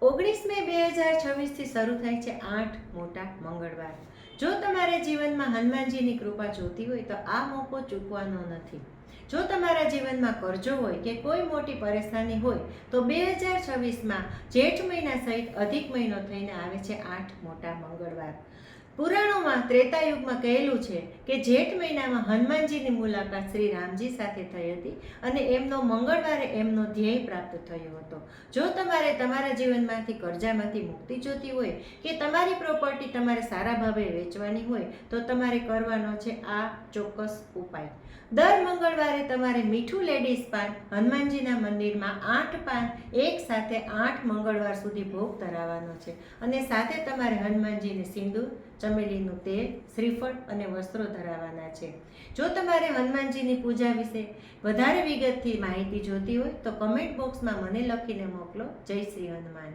19 મે 2026 શરૂ થાય છે 8 મોટા મંગળવાર. જો તમારે જીવનમાં હનુમાનજીની કૃપા જોતી હોય તો આ મોકો ચૂકવાનો નથી. જો તમારા જીવનમાં કરજો હોય કે કોઈ મોટી પરેશાની હોય તો 2026માં જેઠ મહિના સહિત અધિક મહિનો થઈને આવે છે 8 મોટા મંગળવાર. પુરાણોમાં ત્રેતાયુગમાં કહેલું છે કે જેઠ મહિનામાં હનુમાનજીની મુલાકાત શ્રી રામજી સાથે થઈ હતી અને એમનો મંગળવારે એમનો ધ્યેય પ્રાપ્ત થયો હતો. જો તમારે તમારા જીવનમાંથી કર્જામાંથી મુક્તિ જોતી હોય કે તમારી પ્રોપર્ટી તમારે સારા ભાવે વેચવાની હોય તો તમારે કરવાનો છે આ ચોક્કસ ઉપાય. દર મંગળવારે તમારે મીઠું લેડીઝ પાન હનુમાનજીના મંદિરમાં 8 પાન એક સાથે 8 મંગળવાર સુધી ભોગ ધરાવવાનો છે અને સાથે તમારે હનુમાનજીને સિંદૂર, ચમેલીનું તેલ, શ્રીફળ અને વસ્ત્રો ધરાવવાના છે. જો તમારે હનુમાનજીની પૂજા વિશે વધારે વિગતથી માહિતી જોતી હોય તો કમેન્ટ બોક્સમાં મને લખીને મોકલો. જય શ્રી હનુમાન.